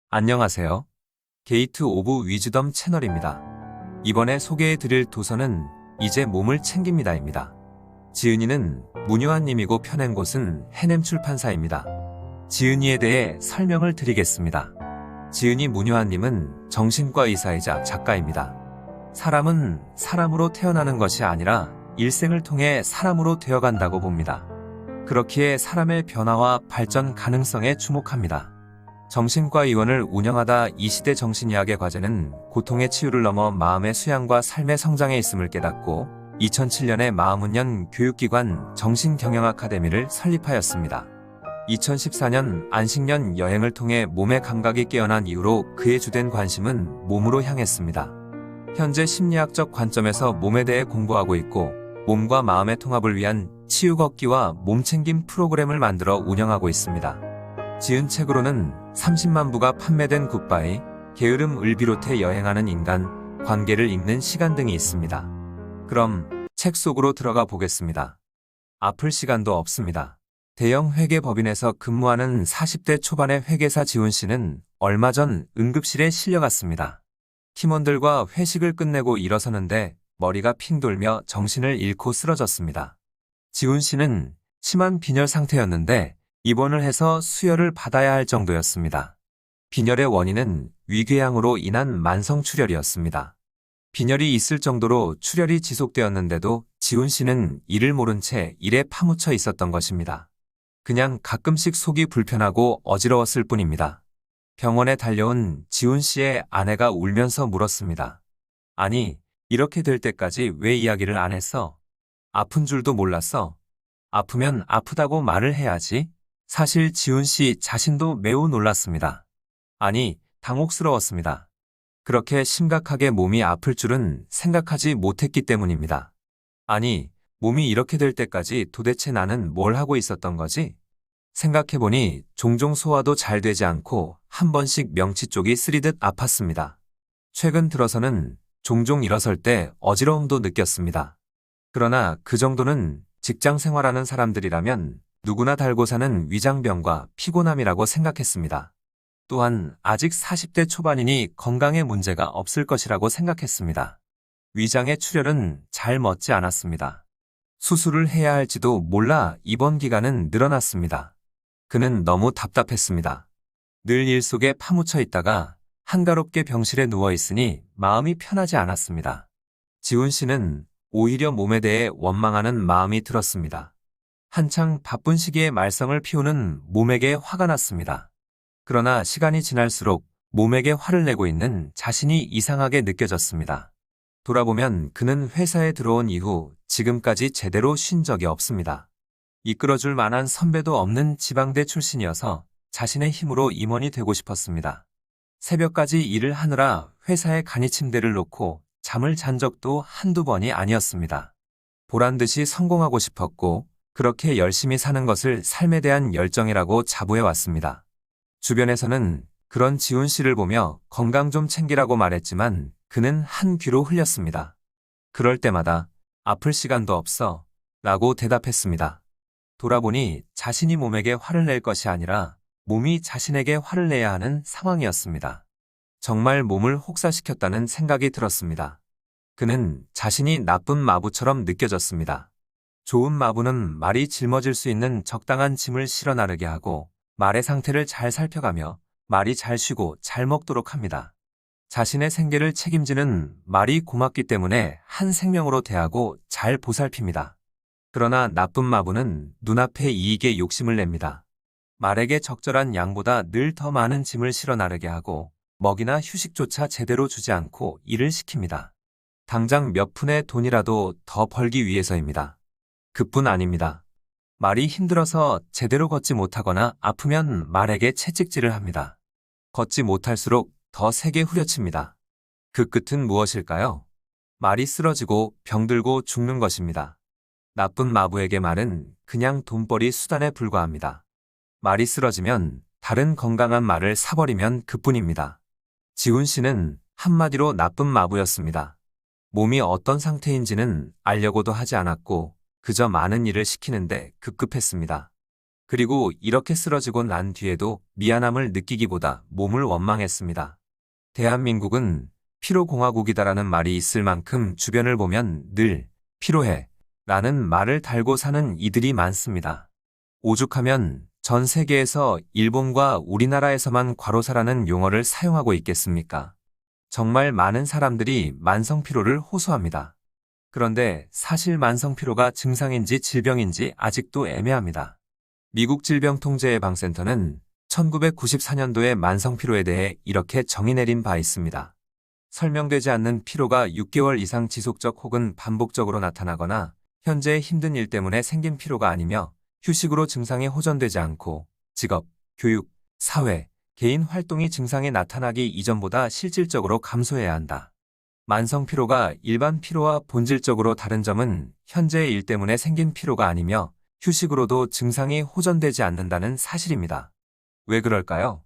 안녕하세요. 게이트 오브 위즈덤 채널입니다. 이번에 소개해드릴 도서는 이제 몸을 챙깁니다입니다. 지은이는 문효한님이고 펴낸 곳은 해냄 출판사입니다. 지은이에 대해 설명을 드리겠습니다. 지은이 문효한님은 정신과 의사이자 작가입니다. 사람은 사람으로 태어나는 것이 아니라 일생을 통해 사람으로 되어간다고 봅니다. 그렇기에 사람의 변화와 발전 가능성에 주목합니다. 정신과 의원을 운영하다 이 시대 정신의학의 과제는 고통의 치유를 넘어 마음의 수양과 삶의 성장에 있음을 깨닫고 2007년에 마음훈련 교육기관 정신경영 아카데미를 설립하였습니다. 2014년 안식년 여행을 통해 몸의 감각이 깨어난 이후로 그의 주된 관심은 몸으로 향했습니다. 현재 심리학적 관점에서 몸에 대해 공부하고 있고 몸과 마음의 통합을 위한 치유 걷기와 몸챙김 프로그램을 만들어 운영하고 있습니다. 지은 책으로는 30만 부가 판매된 굿바이, 게으름을 비롯해 여행하는 인간, 관계를 읽는 시간 등이 있습니다. 그럼 책 속으로 들어가 보겠습니다. 아플 시간도 없습니다. 대형 회계법인에서 근무하는 40대 초반의 회계사 지훈 씨는 얼마 전 응급실에 실려갔습니다. 팀원들과 회식을 끝내고 일어서는데 머리가 핑 돌며 정신을 잃고 쓰러졌습니다. 지훈 씨는 심한 빈혈 상태였는데 입원을 해서 수혈을 받아야 할 정도였습니다. 빈혈의 원인은 위궤양으로 인한 만성출혈이었습니다. 빈혈이 있을 정도로 출혈이 지속되었는데도 지훈 씨는 이를 모른 채 일에 파묻혀 있었던 것입니다. 그냥 가끔씩 속이 불편하고 어지러웠을 뿐입니다. 병원에 달려온 지훈 씨의 아내가 울면서 물었습니다. 아니, 이렇게 될 때까지 왜 이야기를 안 했어? 아픈 줄도 몰랐어. 아프면 아프다고 말을 해야지. 사실 지훈 씨 자신도 매우 놀랐습니다. 아니, 당혹스러웠습니다. 그렇게 심각하게 몸이 아플 줄은 생각하지 못했기 때문입니다. 아니, 몸이 이렇게 될 때까지 도대체 나는 뭘 하고 있었던 거지? 생각해보니 종종 소화도 잘 되지 않고 한 번씩 명치 쪽이 쓰리듯 아팠습니다. 최근 들어서는 종종 일어설 때 어지러움도 느꼈습니다. 그러나 그 정도는 직장 생활하는 사람들이라면 누구나 달고 사는 위장병과 피곤함이라고 생각했습니다. 또한 아직 40대 초반이니 건강에 문제가 없을 것이라고 생각했습니다. 위장의 출혈은 잘 멎지 않았습니다. 수술을 해야 할지도 몰라 입원 기간은 늘어났습니다. 그는 너무 답답했습니다. 늘 일 속에 파묻혀 있다가 한가롭게 병실에 누워 있으니 마음이 편하지 않았습니다. 지훈 씨는 오히려 몸에 대해 원망하는 마음이 들었습니다. 한창 바쁜 시기에 말썽을 피우는 몸에게 화가 났습니다. 그러나 시간이 지날수록 몸에게 화를 내고 있는 자신이 이상하게 느껴졌습니다. 돌아보면 그는 회사에 들어온 이후 지금까지 제대로 쉰 적이 없습니다. 이끌어줄 만한 선배도 없는 지방대 출신이어서 자신의 힘으로 임원이 되고 싶었습니다. 새벽까지 일을 하느라 회사의 간이 침대를 놓고 잠을 잔 적도 한두 번이 아니었습니다. 보란듯이 성공하고 싶었고 그렇게 열심히 사는 것을 삶에 대한 열정이라고 자부해왔습니다. 주변에서는 그런 지훈 씨를 보며 건강 좀 챙기라고 말했지만 그는 한 귀로 흘렸습니다. 그럴 때마다 아플 시간도 없어 라고 대답했습니다. 돌아보니 자신이 몸에게 화를 낼 것이 아니라 몸이 자신에게 화를 내야 하는 상황이었습니다. 정말 몸을 혹사시켰다는 생각이 들었습니다. 그는 자신이 나쁜 마부처럼 느껴졌습니다. 좋은 마부는 말이 짊어질 수 있는 적당한 짐을 실어 나르게 하고 말의 상태를 잘 살펴가며 말이 잘 쉬고 잘 먹도록 합니다. 자신의 생계를 책임지는 말이 고맙기 때문에 한 생명으로 대하고 잘 보살핍니다. 그러나 나쁜 마부는 눈앞의 이익에 욕심을 냅니다. 말에게 적절한 양보다 늘 더 많은 짐을 실어 나르게 하고 먹이나 휴식조차 제대로 주지 않고 일을 시킵니다. 당장 몇 푼의 돈이라도 더 벌기 위해서입니다. 그뿐 아닙니다. 말이 힘들어서 제대로 걷지 못하거나 아프면 말에게 채찍질을 합니다. 걷지 못할수록 더 세게 후려칩니다. 그 끝은 무엇일까요? 말이 쓰러지고 병들고 죽는 것입니다. 나쁜 마부에게 말은 그냥 돈벌이 수단에 불과합니다. 말이 쓰러지면 다른 건강한 말을 사버리면 그뿐입니다. 지훈 씨는 한마디로 나쁜 마부였습니다. 몸이 어떤 상태인지는 알려고도 하지 않았고 그저 많은 일을 시키는데 급급했습니다. 그리고 이렇게 쓰러지고 난 뒤에도 미안함을 느끼기보다 몸을 원망했습니다. 대한민국은 피로공화국이다라는 말이 있을 만큼 주변을 보면 늘 피로해 라는 말을 달고 사는 이들이 많습니다. 오죽하면 전 세계에서 일본과 우리나라에서만 과로사라는 용어를 사용하고 있겠습니까? 정말 많은 사람들이 만성피로를 호소합니다. 그런데 사실 만성피로가 증상인지 질병인지 아직도 애매합니다. 미국 질병통제예방센터는 1994년도에 만성피로에 대해 이렇게 정의 내린 바 있습니다. 설명되지 않는 피로가 6개월 이상 지속적 혹은 반복적으로 나타나거나 현재의 힘든 일 때문에 생긴 피로가 아니며 휴식으로 증상이 호전되지 않고 직업, 교육, 사회, 개인 활동이 증상이 나타나기 이전보다 실질적으로 감소해야 한다. 만성 피로가 일반 피로와 본질적으로 다른 점은 현재의 일 때문에 생긴 피로가 아니며 휴식으로도 증상이 호전되지 않는다는 사실입니다. 왜 그럴까요?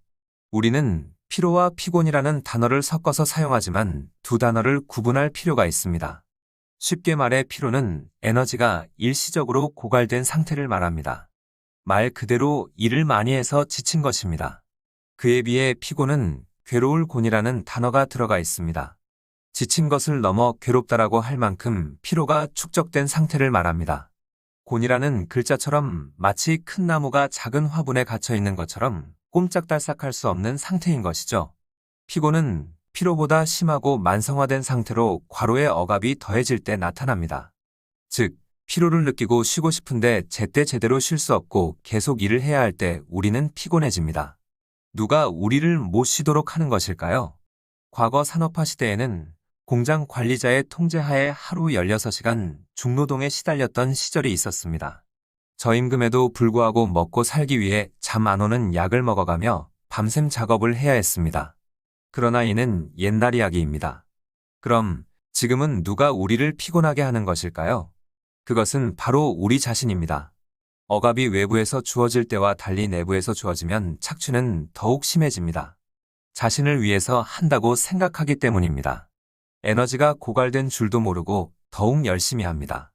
우리는 피로와 피곤이라는 단어를 섞어서 사용하지만 두 단어를 구분할 필요가 있습니다. 쉽게 말해 피로는 에너지가 일시적으로 고갈된 상태를 말합니다. 말 그대로 일을 많이 해서 지친 것입니다. 그에 비해 피곤은 괴로울 곤이라는 단어가 들어가 있습니다. 지친 것을 넘어 괴롭다라고 할 만큼 피로가 축적된 상태를 말합니다. 곤이라는 글자처럼 마치 큰 나무가 작은 화분에 갇혀 있는 것처럼 꼼짝달싹할 수 없는 상태인 것이죠. 피곤은 피로보다 심하고 만성화된 상태로 과로의 억압이 더해질 때 나타납니다. 즉, 피로를 느끼고 쉬고 싶은데 제때 제대로 쉴 수 없고 계속 일을 해야 할 때 우리는 피곤해집니다. 누가 우리를 못 쉬도록 하는 것일까요? 과거 산업화 시대에는 공장 관리자의 통제하에 하루 16시간 중노동에 시달렸던 시절이 있었습니다. 저임금에도 불구하고 먹고 살기 위해 잠 안 오는 약을 먹어가며 밤샘 작업을 해야 했습니다. 그러나 이는 옛날 이야기입니다. 그럼 지금은 누가 우리를 피곤하게 하는 것일까요? 그것은 바로 우리 자신입니다. 억압이 외부에서 주어질 때와 달리 내부에서 주어지면 착취는 더욱 심해집니다. 자신을 위해서 한다고 생각하기 때문입니다. 에너지가 고갈된 줄도 모르고 더욱 열심히 합니다.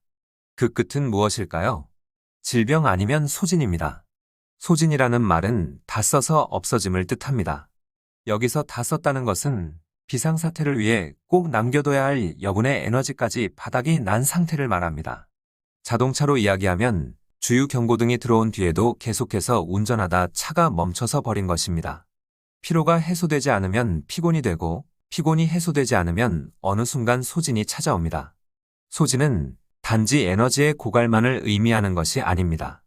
그 끝은 무엇일까요? 질병 아니면 소진입니다. 소진이라는 말은 다 써서 없어짐을 뜻합니다. 여기서 다 썼다는 것은 비상사태를 위해 꼭 남겨둬야 할 여분의 에너지까지 바닥이 난 상태를 말합니다. 자동차로 이야기하면 주유 경고등이 들어온 뒤에도 계속해서 운전하다 차가 멈춰서 버린 것입니다. 피로가 해소되지 않으면 피곤이 되고 피곤이 해소되지 않으면 어느 순간 소진이 찾아옵니다. 소진은 단지 에너지의 고갈만을 의미하는 것이 아닙니다.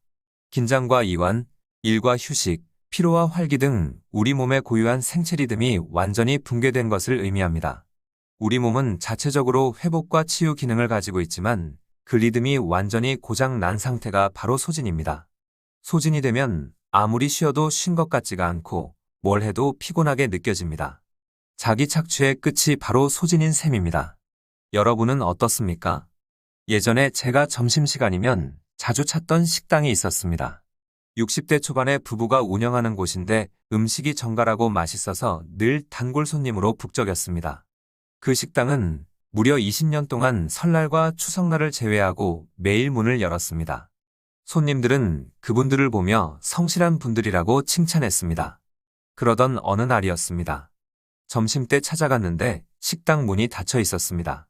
긴장과 이완, 일과 휴식, 피로와 활기 등 우리 몸의 고유한 생체 리듬이 완전히 붕괴된 것을 의미합니다. 우리 몸은 자체적으로 회복과 치유 기능을 가지고 있지만 그 리듬이 완전히 고장 난 상태가 바로 소진입니다. 소진이 되면 아무리 쉬어도 쉰 것 같지가 않고 뭘 해도 피곤하게 느껴집니다. 자기 착취의 끝이 바로 소진인 셈입니다. 여러분은 어떻습니까? 예전에 제가 점심시간이면 자주 찾던 식당이 있었습니다. 60대 초반의 부부가 운영하는 곳인데 음식이 정갈하고 맛있어서 늘 단골 손님으로 북적였습니다. 그 식당은 무려 20년 동안 설날과 추석날을 제외하고 매일 문을 열었습니다. 손님들은 그분들을 보며 성실한 분들이라고 칭찬했습니다. 그러던 어느 날이었습니다. 점심때 찾아갔는데 식당 문이 닫혀 있었습니다.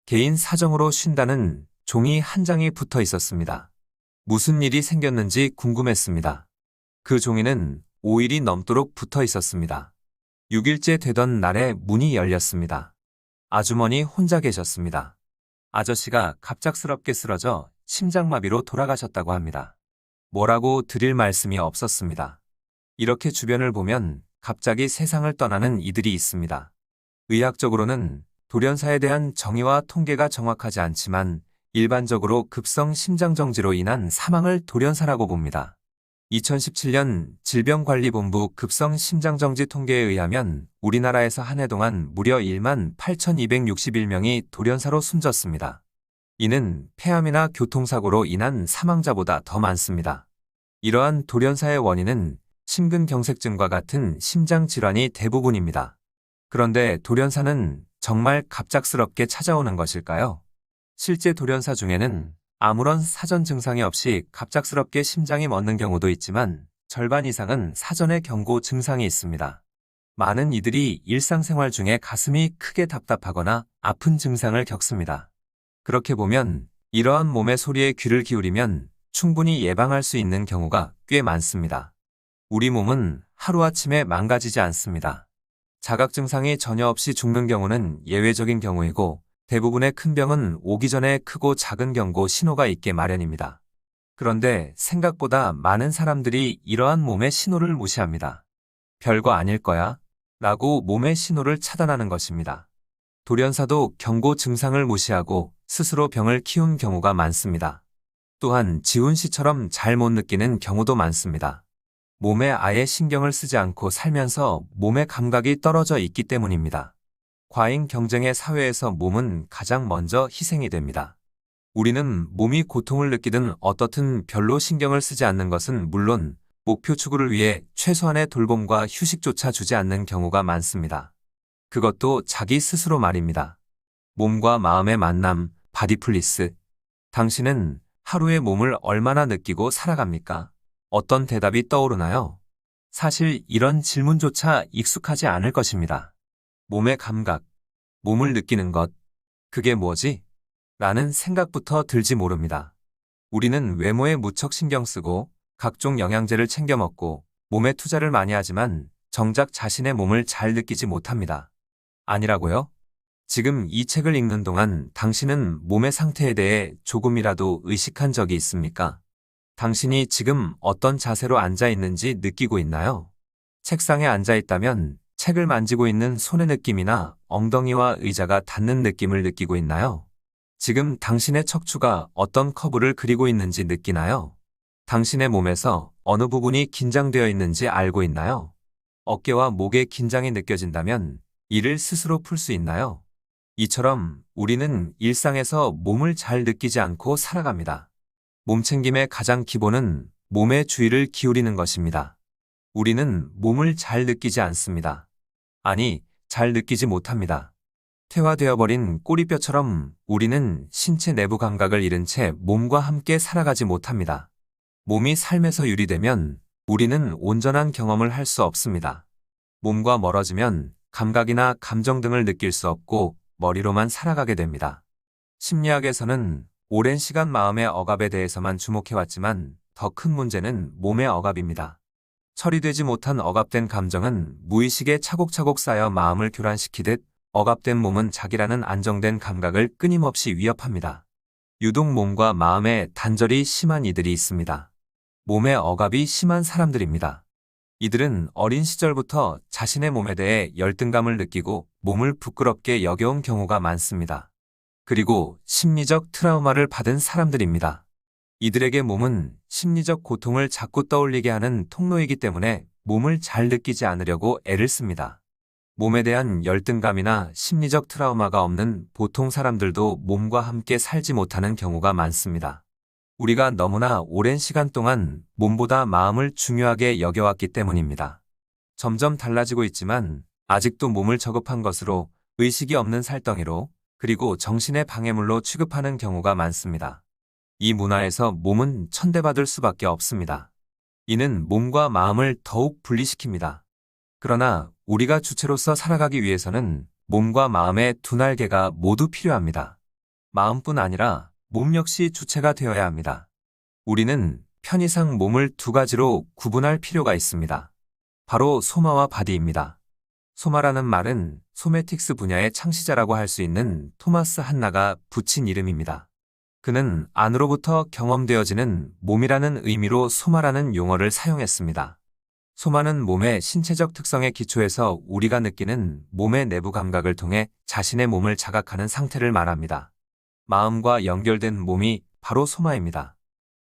개인 사정으로 쉰다는 종이 한 장이 붙어 있었습니다. 무슨 일이 생겼는지 궁금했습니다. 그 종이는 5일이 넘도록 붙어 있었습니다. 6일째 되던 날에 문이 열렸습니다. 아주머니 혼자 계셨습니다. 아저씨가 갑작스럽게 쓰러져 심장마비로 돌아가셨다고 합니다. 뭐라고 드릴 말씀이 없었습니다. 이렇게 주변을 보면 갑자기 세상을 떠나는 이들이 있습니다. 의학적으로는 돌연사에 대한 정의와 통계가 정확하지 않지만 일반적으로 급성 심장정지로 인한 사망을 돌연사라고 봅니다. 2017년 질병관리본부 급성 심장정지 통계에 의하면 우리나라에서 한 해 동안 무려 1만 8,261명이 돌연사로 숨졌습니다. 이는 폐암이나 교통사고로 인한 사망자보다 더 많습니다. 이러한 돌연사의 원인은 심근경색증과 같은 심장질환이 대부분입니다. 그런데 돌연사는 정말 갑작스럽게 찾아오는 것일까요? 실제 돌연사 중에는 아무런 사전 증상이 없이 갑작스럽게 심장이 멎는 경우도 있지만 절반 이상은 사전에 경고 증상이 있습니다. 많은 이들이 일상생활 중에 가슴이 크게 답답하거나 아픈 증상을 겪습니다. 그렇게 보면 이러한 몸의 소리에 귀를 기울이면 충분히 예방할 수 있는 경우가 꽤 많습니다. 우리 몸은 하루아침에 망가지지 않습니다. 자각 증상이 전혀 없이 죽는 경우는 예외적인 경우이고 대부분의 큰 병은 오기 전에 크고 작은 경고 신호가 있게 마련입니다. 그런데 생각보다 많은 사람들이 이러한 몸의 신호를 무시합니다. 별거 아닐 거야 라고 몸의 신호를 차단하는 것입니다. 돌연사도 경고 증상을 무시하고 스스로 병을 키운 경우가 많습니다. 또한 지훈 씨처럼 잘 못 느끼는 경우도 많습니다. 몸에 아예 신경을 쓰지 않고 살면서 몸의 감각이 떨어져 있기 때문입니다. 과잉 경쟁의 사회에서 몸은 가장 먼저 희생이 됩니다. 우리는 몸이 고통을 느끼든 어떻든 별로 신경을 쓰지 않는 것은 물론 목표 추구를 위해 최소한의 돌봄과 휴식조차 주지 않는 경우가 많습니다. 그것도 자기 스스로 말입니다. 몸과 마음의 만남, 바디플리스. 당신은 하루에 몸을 얼마나 느끼고 살아갑니까? 어떤 대답이 떠오르나요? 사실 이런 질문조차 익숙하지 않을 것입니다. 몸의 감각, 몸을 느끼는 것, 그게 뭐지? 라는 생각부터 들지 모릅니다. 우리는 외모에 무척 신경 쓰고 각종 영양제를 챙겨 먹고 몸에 투자를 많이 하지만 정작 자신의 몸을 잘 느끼지 못합니다. 아니라고요? 지금 이 책을 읽는 동안 당신은 몸의 상태에 대해 조금이라도 의식한 적이 있습니까? 당신이 지금 어떤 자세로 앉아 있는지 느끼고 있나요? 책상에 앉아 있다면 책을 만지고 있는 손의 느낌이나 엉덩이와 의자가 닿는 느낌을 느끼고 있나요? 지금 당신의 척추가 어떤 커브를 그리고 있는지 느끼나요? 당신의 몸에서 어느 부분이 긴장되어 있는지 알고 있나요? 어깨와 목에 긴장이 느껴진다면 이를 스스로 풀 수 있나요? 이처럼 우리는 일상에서 몸을 잘 느끼지 않고 살아갑니다. 몸챙김의 가장 기본은 몸의 주의를 기울이는 것입니다. 우리는 몸을 잘 느끼지 않습니다. 아니, 잘 느끼지 못합니다. 퇴화되어버린 꼬리뼈처럼 우리는 신체 내부 감각을 잃은 채 몸과 함께 살아가지 못합니다. 몸이 삶에서 유리되면 우리는 온전한 경험을 할 수 없습니다. 몸과 멀어지면 감각이나 감정 등을 느낄 수 없고 머리로만 살아가게 됩니다. 심리학에서는 오랜 시간 마음의 억압에 대해서만 주목해왔지만 더 큰 문제는 몸의 억압입니다. 처리되지 못한 억압된 감정은 무의식에 차곡차곡 쌓여 마음을 교란시키듯 억압된 몸은 자기라는 안정된 감각을 끊임없이 위협합니다. 유독 몸과 마음에 단절이 심한 이들이 있습니다. 몸의 억압이 심한 사람들입니다. 이들은 어린 시절부터 자신의 몸에 대해 열등감을 느끼고 몸을 부끄럽게 여겨온 경우가 많습니다. 그리고 심리적 트라우마를 받은 사람들입니다. 이들에게 몸은 심리적 고통을 자꾸 떠올리게 하는 통로이기 때문에 몸을 잘 느끼지 않으려고 애를 씁니다. 몸에 대한 열등감이나 심리적 트라우마가 없는 보통 사람들도 몸과 함께 살지 못하는 경우가 많습니다. 우리가 너무나 오랜 시간 동안 몸보다 마음을 중요하게 여겨왔기 때문입니다. 점점 달라지고 있지만 아직도 몸을 저급한 것으로, 의식이 없는 살덩이로, 그리고 정신의 방해물로 취급하는 경우가 많습니다. 이 문화에서 몸은 천대받을 수밖에 없습니다. 이는 몸과 마음을 더욱 분리시킵니다. 그러나 우리가 주체로서 살아가기 위해서는 몸과 마음의 두 날개가 모두 필요합니다. 마음뿐 아니라 몸 역시 주체가 되어야 합니다. 우리는 편의상 몸을 두 가지로 구분할 필요가 있습니다. 바로 소마와 바디입니다. 소마라는 말은 소매틱스 분야의 창시자라고 할 수 있는 토마스 한나가 붙인 이름입니다. 그는 안으로부터 경험되어지는 몸이라는 의미로 소마라는 용어를 사용했습니다. 소마는 몸의 신체적 특성에 기초해서 우리가 느끼는 몸의 내부 감각을 통해 자신의 몸을 자각하는 상태를 말합니다. 마음과 연결된 몸이 바로 소마입니다.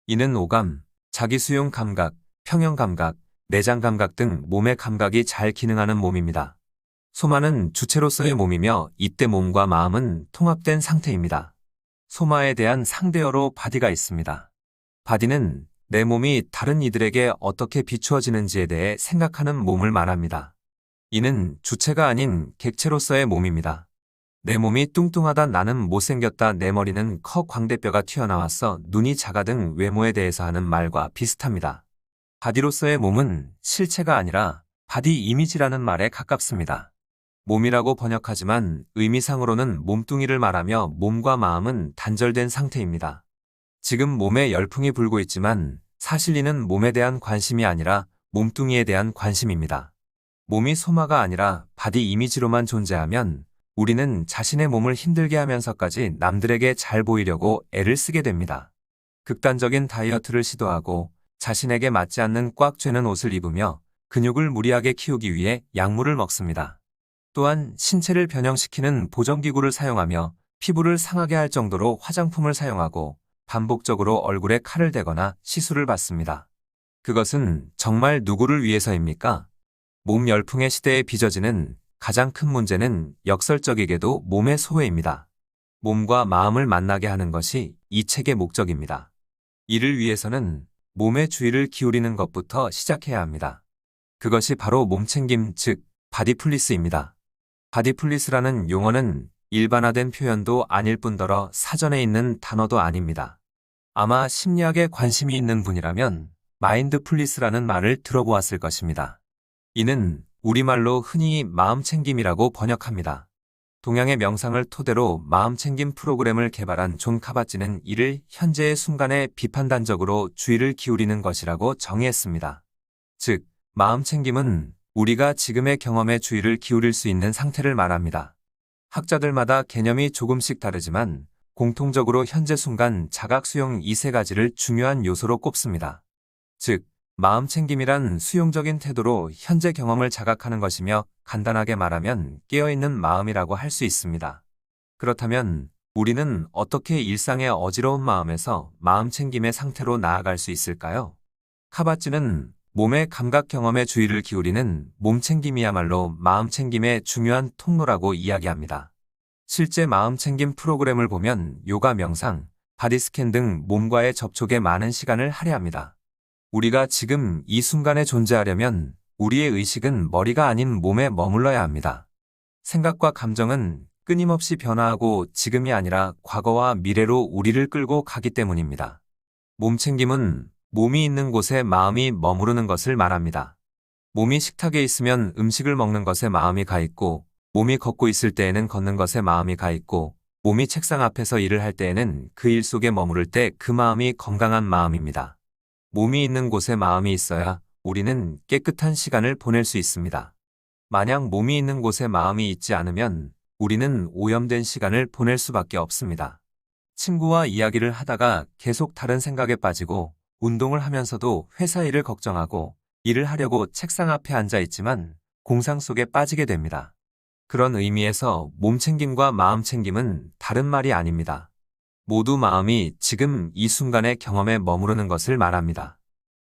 이는 오감, 자기수용 감각, 평형 감각, 내장 감각 등 몸의 감각이 잘 기능하는 몸입니다. 소마는 주체로서의 몸이며 이때 몸과 마음은 통합된 상태입니다. 소마에 대한 상대어로 바디가 있습니다. 바디는 내 몸이 다른 이들에게 어떻게 비추어지는지에 대해 생각하는 몸을 말합니다. 이는 주체가 아닌 객체로서의 몸입니다. 내 몸이 뚱뚱하다, 나는 못생겼다, 내 머리는 커, 광대뼈가 튀어나왔어, 눈이 작아 등 외모에 대해서 하는 말과 비슷합니다. 바디로서의 몸은 실체가 아니라 바디 이미지라는 말에 가깝습니다. 몸이라고 번역하지만 의미상으로는 몸뚱이를 말하며 몸과 마음은 단절된 상태입니다. 지금 몸에 열풍이 불고 있지만 사실 이는 몸에 대한 관심이 아니라 몸뚱이에 대한 관심입니다. 몸이 소마가 아니라 바디 이미지로만 존재하면 우리는 자신의 몸을 힘들게 하면서까지 남들에게 잘 보이려고 애를 쓰게 됩니다. 극단적인 다이어트를 시도하고 자신에게 맞지 않는 꽉 죄는 옷을 입으며 근육을 무리하게 키우기 위해 약물을 먹습니다. 또한 신체를 변형시키는 보정기구를 사용하며 피부를 상하게 할 정도로 화장품을 사용하고 반복적으로 얼굴에 칼을 대거나 시술을 받습니다. 그것은 정말 누구를 위해서입니까? 몸 열풍의 시대에 빚어지는 가장 큰 문제는 역설적이게도 몸의 소외입니다. 몸과 마음을 만나게 하는 것이 이 책의 목적입니다. 이를 위해서는 몸의 주의를 기울이는 것부터 시작해야 합니다. 그것이 바로 몸챙김, 즉 바디풀리스입니다. 바디풀리스라는 용어는 일반화된 표현도 아닐 뿐더러 사전에 있는 단어도 아닙니다. 아마 심리학에 관심이 있는 분이라면 마인드풀리스라는 말을 들어보았을 것입니다. 이는 우리말로 흔히 마음챙김이라고 번역합니다. 동양의 명상을 토대로 마음챙김 프로그램을 개발한 존 카바찌는 이를 현재의 순간에 비판단적으로 주의를 기울이는 것이라고 정의했습니다. 즉, 마음챙김은 우리가 지금의 경험에 주의를 기울일 수 있는 상태를 말합니다. 학자들마다 개념이 조금씩 다르지만 공통적으로 현재 순간 자각 수용 이 세 가지를 중요한 요소로 꼽습니다. 즉, 마음챙김이란 수용적인 태도로 현재 경험을 자각하는 것이며 간단하게 말하면 깨어있는 마음이라고 할 수 있습니다. 그렇다면 우리는 어떻게 일상의 어지러운 마음에서 마음챙김의 상태로 나아갈 수 있을까요? 카바찌는 몸의 감각 경험에 주의를 기울이는 몸챙김이야말로 마음챙김의 중요한 통로라고 이야기합니다. 실제 마음챙김 프로그램을 보면 요가, 명상, 바디스캔 등 몸과의 접촉에 많은 시간을 할애합니다. 우리가 지금 이 순간에 존재하려면 우리의 의식은 머리가 아닌 몸에 머물러야 합니다. 생각과 감정은 끊임없이 변화하고 지금이 아니라 과거와 미래로 우리를 끌고 가기 때문입니다. 몸챙김은 몸이 있는 곳에 마음이 머무르는 것을 말합니다. 몸이 식탁에 있으면 음식을 먹는 것에 마음이 가 있고, 몸이 걷고 있을 때에는 걷는 것에 마음이 가 있고, 몸이 책상 앞에서 일을 할 때에는 그 일 속에 머무를 때 그 마음이 건강한 마음입니다. 몸이 있는 곳에 마음이 있어야 우리는 깨끗한 시간을 보낼 수 있습니다. 만약 몸이 있는 곳에 마음이 있지 않으면 우리는 오염된 시간을 보낼 수밖에 없습니다. 친구와 이야기를 하다가 계속 다른 생각에 빠지고 운동을 하면서도 회사 일을 걱정하고 일을 하려고 책상 앞에 앉아 있지만 공상 속에 빠지게 됩니다. 그런 의미에서 몸챙김과 마음챙김은 다른 말이 아닙니다. 모두 마음이 지금 이 순간의 경험에 머무르는 것을 말합니다.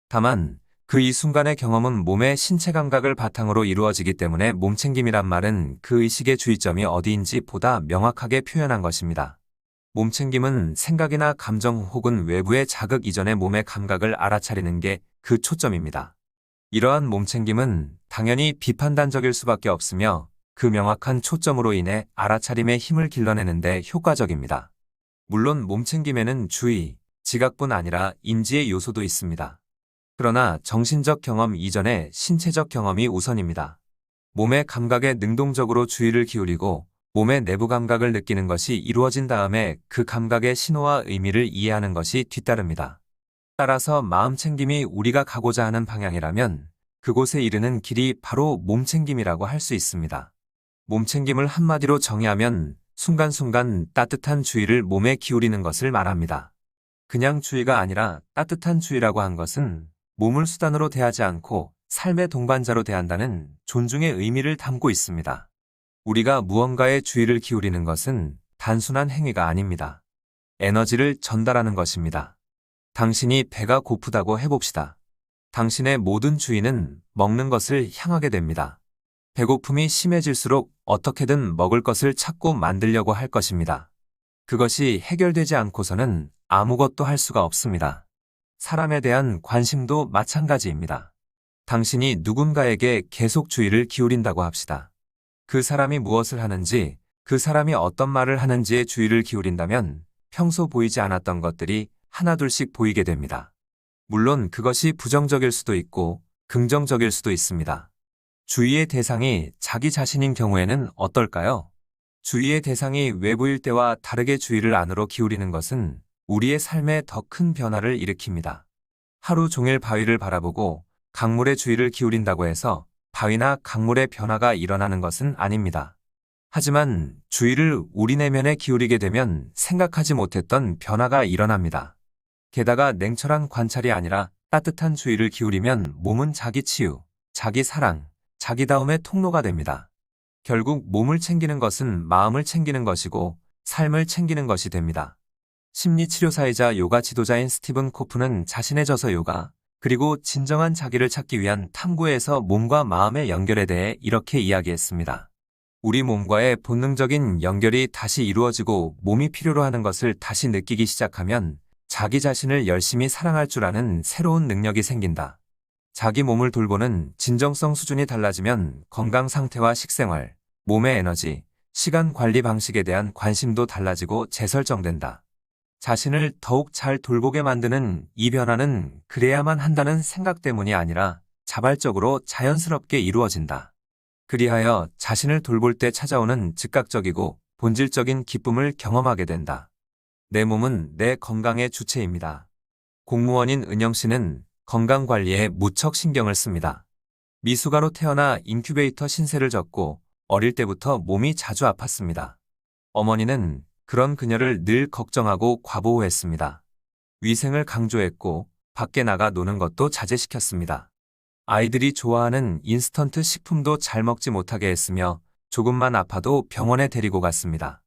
다만 그 이 순간의 경험은 몸의 신체 감각을 바탕으로 이루어지기 때문에 몸챙김이란 말은 그 의식의 주의점이 어디인지 보다 명확하게 표현한 것입니다. 몸챙김은 생각이나 감정 혹은 외부의 자극 이전에 몸의 감각을 알아차리는 게 그 초점입니다. 이러한 몸챙김은 당연히 비판단적일 수밖에 없으며 그 명확한 초점으로 인해 알아차림의 힘을 길러내는 데 효과적입니다. 물론 몸챙김에는 주의, 지각뿐 아니라 인지의 요소도 있습니다. 그러나 정신적 경험 이전에 신체적 경험이 우선입니다. 몸의 감각에 능동적으로 주의를 기울이고 몸의 내부 감각을 느끼는 것이 이루어진 다음에 그 감각의 신호와 의미를 이해하는 것이 뒤따릅니다. 따라서 마음챙김이 우리가 가고자 하는 방향이라면 그곳에 이르는 길이 바로 몸챙김이라고 할 수 있습니다. 몸챙김을 한마디로 정의하면 순간순간 따뜻한 주의를 몸에 기울이는 것을 말합니다. 그냥 주의가 아니라 따뜻한 주의라고 한 것은 몸을 수단으로 대하지 않고 삶의 동반자로 대한다는 존중의 의미를 담고 있습니다. 우리가 무언가에 주의를 기울이는 것은 단순한 행위가 아닙니다. 에너지를 전달하는 것입니다. 당신이 배가 고프다고 해봅시다. 당신의 모든 주의는 먹는 것을 향하게 됩니다. 배고픔이 심해질수록 어떻게든 먹을 것을 찾고 만들려고 할 것입니다. 그것이 해결되지 않고서는 아무것도 할 수가 없습니다. 사람에 대한 관심도 마찬가지입니다. 당신이 누군가에게 계속 주의를 기울인다고 합시다. 그 사람이 무엇을 하는지, 그 사람이 어떤 말을 하는지에 주의를 기울인다면 평소 보이지 않았던 것들이 하나둘씩 보이게 됩니다. 물론 그것이 부정적일 수도 있고 긍정적일 수도 있습니다. 주의의 대상이 자기 자신인 경우에는 어떨까요? 주의의 대상이 외부일 때와 다르게 주의를 안으로 기울이는 것은 우리의 삶에 더 큰 변화를 일으킵니다. 하루 종일 바위를 바라보고 강물에 주의를 기울인다고 해서 바위나 강물의 변화가 일어나는 것은 아닙니다. 하지만 주의를 우리 내면에 기울이게 되면 생각하지 못했던 변화가 일어납니다. 게다가 냉철한 관찰이 아니라 따뜻한 주의를 기울이면 몸은 자기 치유, 자기 사랑, 자기다움의 통로가 됩니다. 결국 몸을 챙기는 것은 마음을 챙기는 것이고 삶을 챙기는 것이 됩니다. 심리치료사이자 요가 지도자인 스티븐 코프는 자신의 저서 요가, 그리고 진정한 자기를 찾기 위한 탐구에서 몸과 마음의 연결에 대해 이렇게 이야기했습니다. 우리 몸과의 본능적인 연결이 다시 이루어지고 몸이 필요로 하는 것을 다시 느끼기 시작하면 자기 자신을 열심히 사랑할 줄 아는 새로운 능력이 생긴다. 자기 몸을 돌보는 진정성 수준이 달라지면 건강 상태와 식생활, 몸의 에너지, 시간 관리 방식에 대한 관심도 달라지고 재설정된다. 자신을 더욱 잘 돌보게 만드는 이 변화는 그래야만 한다는 생각 때문이 아니라 자발적으로 자연스럽게 이루어진다. 그리하여 자신을 돌볼 때 찾아오는 즉각적이고 본질적인 기쁨을 경험하게 된다. 내 몸은 내 건강의 주체입니다. 공무원인 은영 씨는 건강관리에 무척 신경을 씁니다. 미숙아로 태어나 인큐베이터 신세를 졌고 어릴 때부터 몸이 자주 아팠습니다. 어머니는 그런 그녀를 늘 걱정하고 과보호했습니다. 위생을 강조했고 밖에 나가 노는 것도 자제시켰습니다. 아이들이 좋아하는 인스턴트 식품도 잘 먹지 못하게 했으며 조금만 아파도 병원에 데리고 갔습니다.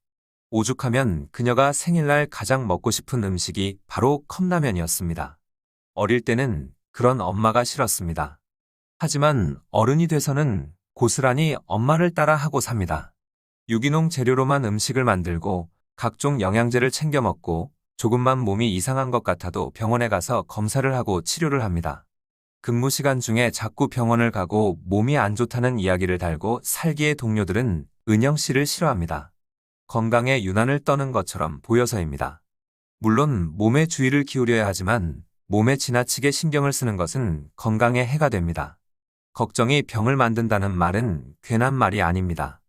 오죽하면 그녀가 생일날 가장 먹고 싶은 음식이 바로 컵라면이었습니다. 어릴 때는 그런 엄마가 싫었습니다. 하지만 어른이 돼서는 고스란히 엄마를 따라 하고 삽니다. 유기농 재료로만 음식을 만들고 각종 영양제를 챙겨 먹고 조금만 몸이 이상한 것 같아도 병원에 가서 검사를 하고 치료를 합니다. 근무 시간 중에 자꾸 병원을 가고 몸이 안 좋다는 이야기를 달고 살기의 동료들은 은영 씨를 싫어합니다. 건강에 유난을 떠는 것처럼 보여서입니다. 물론 몸에 주의를 기울여야 하지만 몸에 지나치게 신경을 쓰는 것은 건강에 해가 됩니다. 걱정이 병을 만든다는 말은 괜한 말이 아닙니다.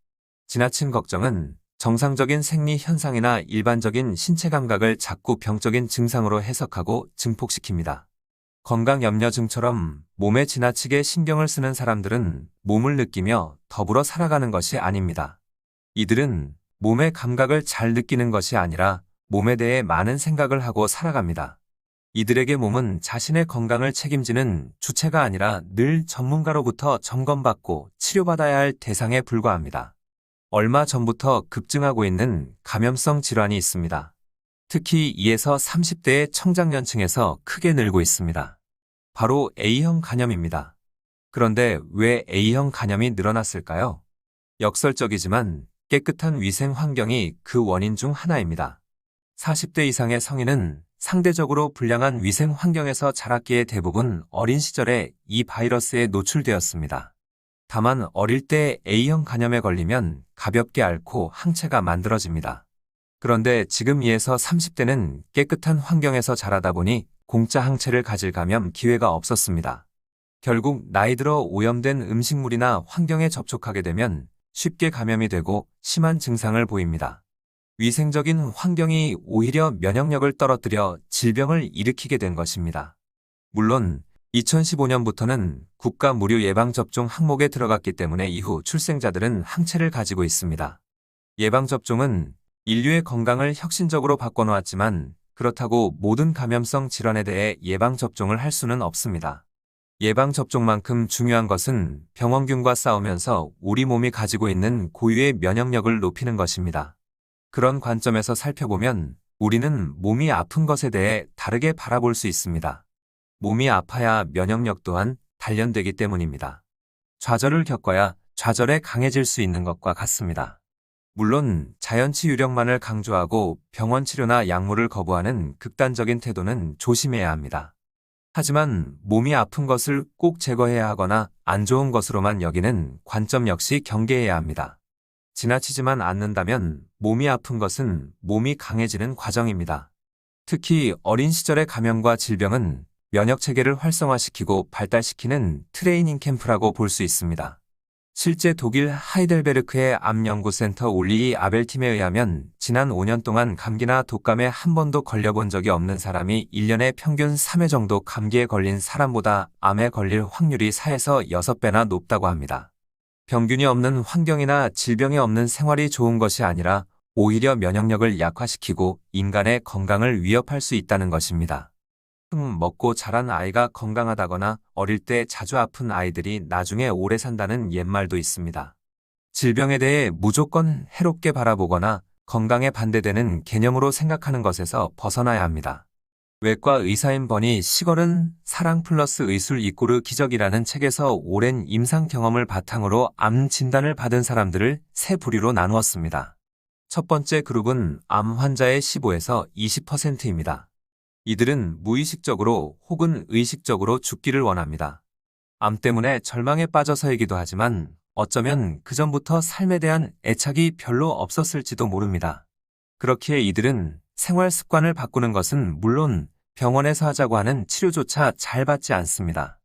지나친 걱정은 정상적인 생리 현상이나 일반적인 신체 감각을 자꾸 병적인 증상으로 해석하고 증폭시킵니다. 건강염려증처럼 몸에 지나치게 신경을 쓰는 사람들은 몸을 느끼며 더불어 살아가는 것이 아닙니다. 이들은 몸의 감각을 잘 느끼는 것이 아니라 몸에 대해 많은 생각을 하고 살아갑니다. 이들에게 몸은 자신의 건강을 책임지는 주체가 아니라 늘 전문가로부터 점검받고 치료받아야 할 대상에 불과합니다. 얼마 전부터 급증하고 있는 감염성 질환이 있습니다. 특히 2에서 30대의 청장년층에서 크게 늘고 있습니다. 바로 A형 간염입니다. 그런데 왜 A형 간염이 늘어났을까요? 역설적이지만 깨끗한 위생 환경이 그 원인 중 하나입니다. 40대 이상의 성인은 상대적으로 불량한 위생 환경에서 자랐기에 대부분 어린 시절에 이 바이러스에 노출되었습니다. 다만 어릴 때 A형 간염에 걸리면 가볍게 앓고 항체가 만들어집니다. 그런데 지금 2에서 30대는 깨끗한 환경에서 자라다 보니 공짜 항체를 가질 감염 기회가 없었습니다. 결국 나이 들어 오염된 음식물이나 환경에 접촉하게 되면 쉽게 감염이 되고 심한 증상을 보입니다. 위생적인 환경이 오히려 면역력을 떨어뜨려 질병을 일으키게 된 것입니다. 물론 2015년부터는 국가 무료 예방접종 항목에 들어갔기 때문에 이후 출생자들은 항체를 가지고 있습니다. 예방접종은 인류의 건강을 혁신적으로 바꿔놓았지만 그렇다고 모든 감염성 질환에 대해 예방접종을 할 수는 없습니다. 예방접종만큼 중요한 것은 병원균과 싸우면서 우리 몸이 가지고 있는 고유의 면역력을 높이는 것입니다. 그런 관점에서 살펴보면 우리는 몸이 아픈 것에 대해 다르게 바라볼 수 있습니다. 몸이 아파야 면역력 또한 단련되기 때문입니다. 좌절을 겪어야 좌절에 강해질 수 있는 것과 같습니다. 물론 자연치 유력만을 강조하고 병원 치료나 약물을 거부하는 극단적인 태도는 조심해야 합니다. 하지만 몸이 아픈 것을 꼭 제거해야 하거나 안 좋은 것으로만 여기는 관점 역시 경계해야 합니다. 지나치지만 않는다면 몸이 아픈 것은 몸이 강해지는 과정입니다. 특히 어린 시절의 감염과 질병은 면역 체계를 활성화시키고 발달시키는 트레이닝 캠프라고 볼 수 있습니다. 실제 독일 하이델베르크의 암연구센터 올리이 아벨팀에 의하면 지난 5년 동안 감기나 독감에 한 번도 걸려본 적이 없는 사람이 1년에 평균 3회 정도 감기에 걸린 사람보다 암에 걸릴 확률이 4에서 6배나 높다고 합니다. 병균이 없는 환경이나 질병이 없는 생활이 좋은 것이 아니라 오히려 면역력을 약화시키고 인간의 건강을 위협할 수 있다는 것입니다. 먹고 자란 아이가 건강하다거나 어릴 때 자주 아픈 아이들이 나중에 오래 산다는 옛말도 있습니다. 질병에 대해 무조건 해롭게 바라보거나 건강에 반대되는 개념으로 생각하는 것에서 벗어나야 합니다. 외과 의사인 버니 시걸은 사랑 플러스 의술 이꼬르 기적이라는 책에서 오랜 임상 경험을 바탕으로 암 진단을 받은 사람들을 세 부류로 나누었습니다. 첫 번째 그룹은 암 환자의 15에서 20%입니다. 이들은 무의식적으로 혹은 의식적으로 죽기를 원합니다. 암 때문에 절망에 빠져서이기도 하지만 어쩌면 그전부터 삶에 대한 애착이 별로 없었을지도 모릅니다. 그렇기에 이들은 생활 습관을 바꾸는 것은 물론 병원에서 하자고 하는 치료조차 잘 받지 않습니다.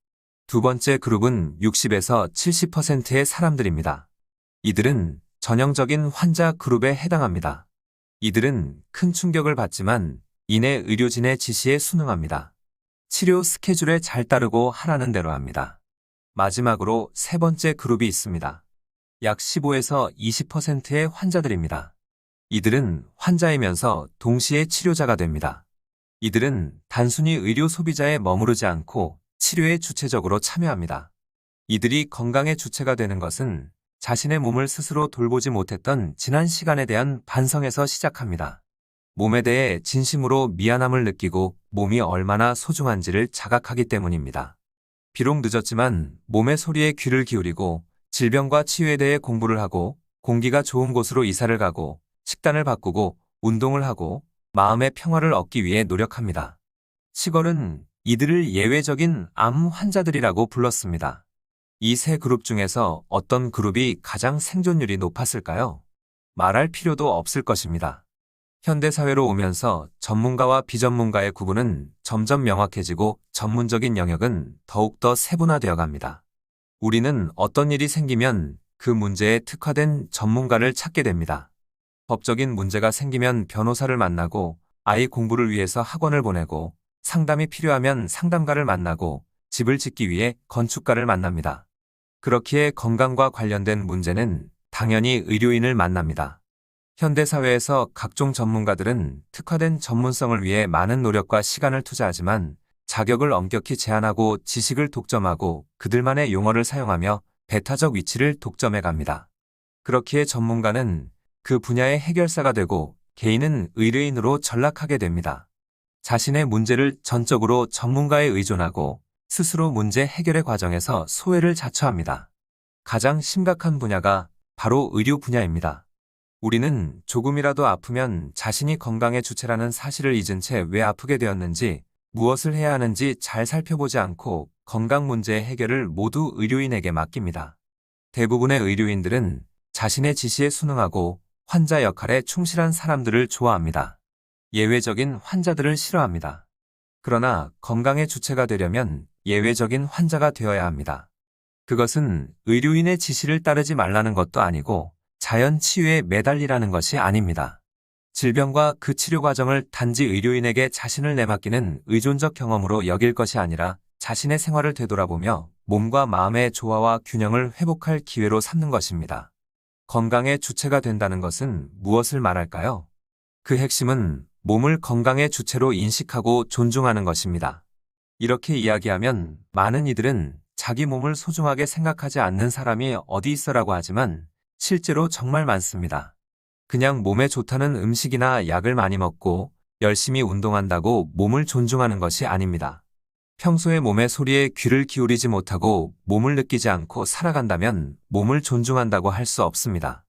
두 번째 그룹은 60에서 70%의 사람들입니다. 이들은 전형적인 환자 그룹에 해당합니다. 이들은 큰 충격을 받지만 이내 의료진의 지시에 순응합니다. 치료 스케줄에 잘 따르고 하라는 대로 합니다. 마지막으로 세 번째 그룹이 있습니다. 약 15에서 20%의 환자들입니다. 이들은 환자이면서 동시에 치료자가 됩니다. 이들은 단순히 의료 소비자에 머무르지 않고 치료에 주체적으로 참여합니다. 이들이 건강의 주체가 되는 것은 자신의 몸을 스스로 돌보지 못했던 지난 시간에 대한 반성에서 시작합니다. 몸에 대해 진심으로 미안함을 느끼고 몸이 얼마나 소중한지를 자각하기 때문입니다. 비록 늦었지만 몸의 소리에 귀를 기울이고 질병과 치유에 대해 공부를 하고 공기가 좋은 곳으로 이사를 가고 식단을 바꾸고 운동을 하고 마음의 평화를 얻기 위해 노력합니다. 시걸은 이들을 예외적인 암 환자들이라고 불렀습니다. 이 세 그룹 중에서 어떤 그룹이 가장 생존율이 높았을까요? 말할 필요도 없을 것입니다. 현대사회로 오면서 전문가와 비전문가의 구분은 점점 명확해지고 전문적인 영역은 더욱더 세분화되어 갑니다. 우리는 어떤 일이 생기면 그 문제에 특화된 전문가를 찾게 됩니다. 법적인 문제가 생기면 변호사를 만나고 아이 공부를 위해서 학원을 보내고 상담이 필요하면 상담가를 만나고 집을 짓기 위해 건축가를 만납니다. 그렇기에 건강과 관련된 문제는 당연히 의료인을 만납니다. 현대사회에서 각종 전문가들은 특화된 전문성을 위해 많은 노력과 시간을 투자하지만 자격을 엄격히 제한하고 지식을 독점하고 그들만의 용어를 사용하며 배타적 위치를 독점해 갑니다. 그렇기에 전문가는 그 분야의 해결사가 되고 개인은 의뢰인으로 전락하게 됩니다. 자신의 문제를 전적으로 전문가에 의존하고 스스로 문제 해결의 과정에서 소외를 자처합니다. 가장 심각한 분야가 바로 의료 분야입니다. 우리는 조금이라도 아프면 자신이 건강의 주체라는 사실을 잊은 채 왜 아프게 되었는지, 무엇을 해야 하는지 잘 살펴보지 않고 건강 문제의 해결을 모두 의료인에게 맡깁니다. 대부분의 의료인들은 자신의 지시에 순응하고 환자 역할에 충실한 사람들을 좋아합니다. 예외적인 환자들을 싫어합니다. 그러나 건강의 주체가 되려면 예외적인 환자가 되어야 합니다. 그것은 의료인의 지시를 따르지 말라는 것도 아니고 자연 치유에 매달리라는 것이 아닙니다. 질병과 그 치료 과정을 단지 의료인에게 자신을 내맡기는 의존적 경험으로 여길 것이 아니라 자신의 생활을 되돌아보며 몸과 마음의 조화와 균형을 회복할 기회로 삼는 것입니다. 건강의 주체가 된다는 것은 무엇을 말할까요? 그 핵심은 몸을 건강의 주체로 인식하고 존중하는 것입니다. 이렇게 이야기하면 많은 이들은 자기 몸을 소중하게 생각하지 않는 사람이 어디 있어라고 하지만 실제로 정말 많습니다. 그냥 몸에 좋다는 음식이나 약을 많이 먹고 열심히 운동한다고 몸을 존중하는 것이 아닙니다. 평소에 몸의 소리에 귀를 기울이지 못하고 몸을 느끼지 않고 살아간다면 몸을 존중한다고 할 수 없습니다.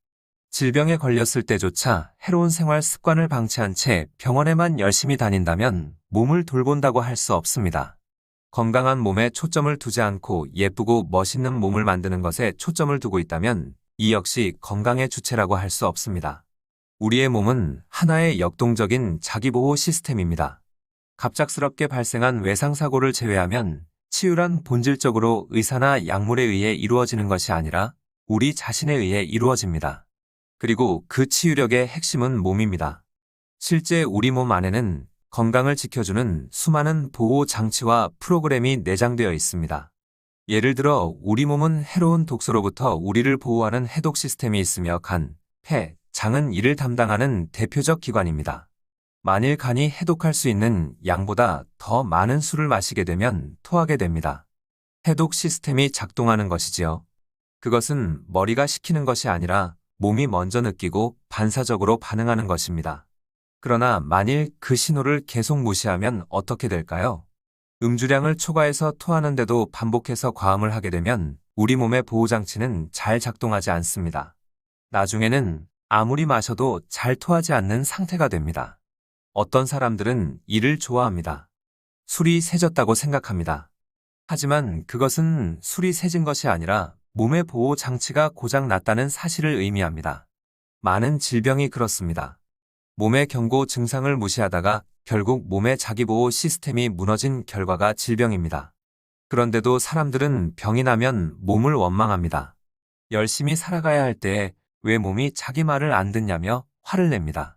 질병에 걸렸을 때조차 해로운 생활 습관을 방치한 채 병원에만 열심히 다닌다면 몸을 돌본다고 할 수 없습니다. 건강한 몸에 초점을 두지 않고 예쁘고 멋있는 몸을 만드는 것에 초점을 두고 있다면 이 역시 건강의 주체라고 할 수 없습니다. 우리의 몸은 하나의 역동적인 자기보호 시스템입니다. 갑작스럽게 발생한 외상사고를 제외하면 치유란 본질적으로 의사나 약물에 의해 이루어지는 것이 아니라 우리 자신에 의해 이루어집니다. 그리고 그 치유력의 핵심은 몸입니다. 실제 우리 몸 안에는 건강을 지켜주는 수많은 보호 장치와 프로그램이 내장되어 있습니다. 예를 들어 우리 몸은 해로운 독소로부터 우리를 보호하는 해독 시스템이 있으며 간, 폐, 장은 이를 담당하는 대표적 기관입니다. 만일 간이 해독할 수 있는 양보다 더 많은 술을 마시게 되면 토하게 됩니다. 해독 시스템이 작동하는 것이지요. 그것은 머리가 시키는 것이 아니라 몸이 먼저 느끼고 반사적으로 반응하는 것입니다. 그러나 만일 그 신호를 계속 무시하면 어떻게 될까요? 음주량을 초과해서 토하는데도 반복해서 과음을 하게 되면 우리 몸의 보호장치는 잘 작동하지 않습니다. 나중에는 아무리 마셔도 잘 토하지 않는 상태가 됩니다. 어떤 사람들은 이를 좋아합니다. 술이 세졌다고 생각합니다. 하지만 그것은 술이 세진 것이 아니라 몸의 보호 장치가 고장 났다는 사실을 의미합니다. 많은 질병이 그렇습니다. 몸의 경고 증상을 무시하다가 결국 몸의 자기보호 시스템이 무너진 결과가 질병입니다. 그런데도 사람들은 병이 나면 몸을 원망합니다. 열심히 살아가야 할 때에 왜 몸이 자기 말을 안 듣냐며 화를 냅니다.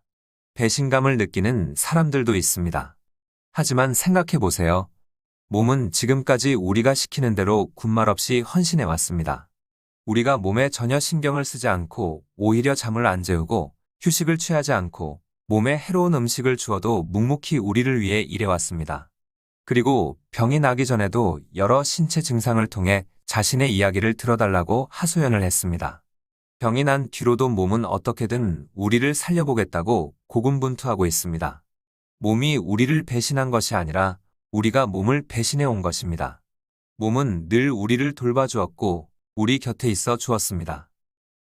배신감을 느끼는 사람들도 있습니다. 하지만 생각해 보세요. 몸은 지금까지 우리가 시키는 대로 군말 없이 헌신해 왔습니다. 우리가 몸에 전혀 신경을 쓰지 않고 오히려 잠을 안 재우고 휴식을 취하지 않고 몸에 해로운 음식을 주어도 묵묵히 우리를 위해 일해왔습니다. 그리고 병이 나기 전에도 여러 신체 증상을 통해 자신의 이야기를 들어달라고 하소연을 했습니다. 병이 난 뒤로도 몸은 어떻게든 우리를 살려보겠다고 고군분투하고 있습니다. 몸이 우리를 배신한 것이 아니라 우리가 몸을 배신해 온 것입니다. 몸은 늘 우리를 돌봐주었고 우리 곁에 있어 주었습니다.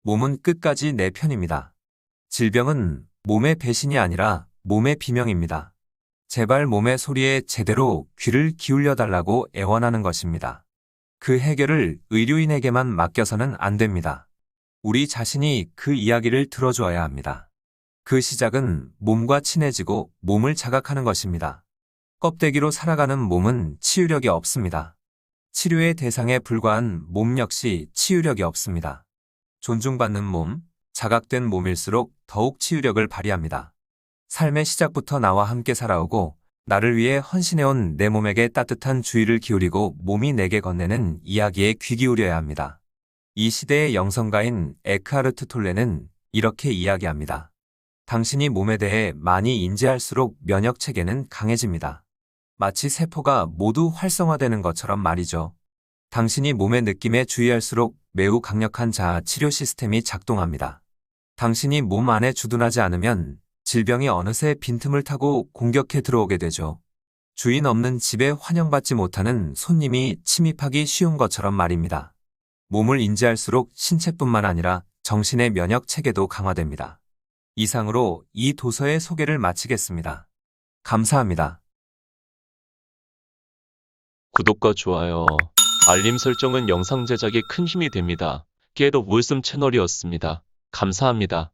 몸은 끝까지 내 편입니다. 질병은 몸의 배신이 아니라 몸의 비명입니다. 제발 몸의 소리에 제대로 귀를 기울여 달라고 애원하는 것입니다. 그 해결을 의료인에게만 맡겨서는 안 됩니다. 우리 자신이 그 이야기를 들어주어야 합니다. 그 시작은 몸과 친해지고 몸을 자각하는 것입니다. 껍데기로 살아가는 몸은 치유력이 없습니다. 치료의 대상에 불과한 몸 역시 치유력이 없습니다. 존중받는 몸, 자각된 몸일수록 더욱 치유력을 발휘합니다. 삶의 시작부터 나와 함께 살아오고 나를 위해 헌신해온 내 몸에게 따뜻한 주의를 기울이고 몸이 내게 건네는 이야기에 귀 기울여야 합니다. 이 시대의 영성가인 에크하르트 톨레는 이렇게 이야기합니다. 당신이 몸에 대해 많이 인지할수록 면역 체계는 강해집니다. 마치 세포가 모두 활성화되는 것처럼 말이죠. 당신이 몸의 느낌에 주의할수록 매우 강력한 자아 치료 시스템이 작동합니다. 당신이 몸 안에 주둔하지 않으면 질병이 어느새 빈틈을 타고 공격해 들어오게 되죠. 주인 없는 집에 환영받지 못하는 손님이 침입하기 쉬운 것처럼 말입니다. 몸을 인지할수록 신체뿐만 아니라 정신의 면역 체계도 강화됩니다. 이상으로 이 도서의 소개를 마치겠습니다. 감사합니다. 구독과 좋아요, 알림 설정은 영상 제작에 큰 힘이 됩니다. Get of Wisdom 채널이었습니다. 감사합니다.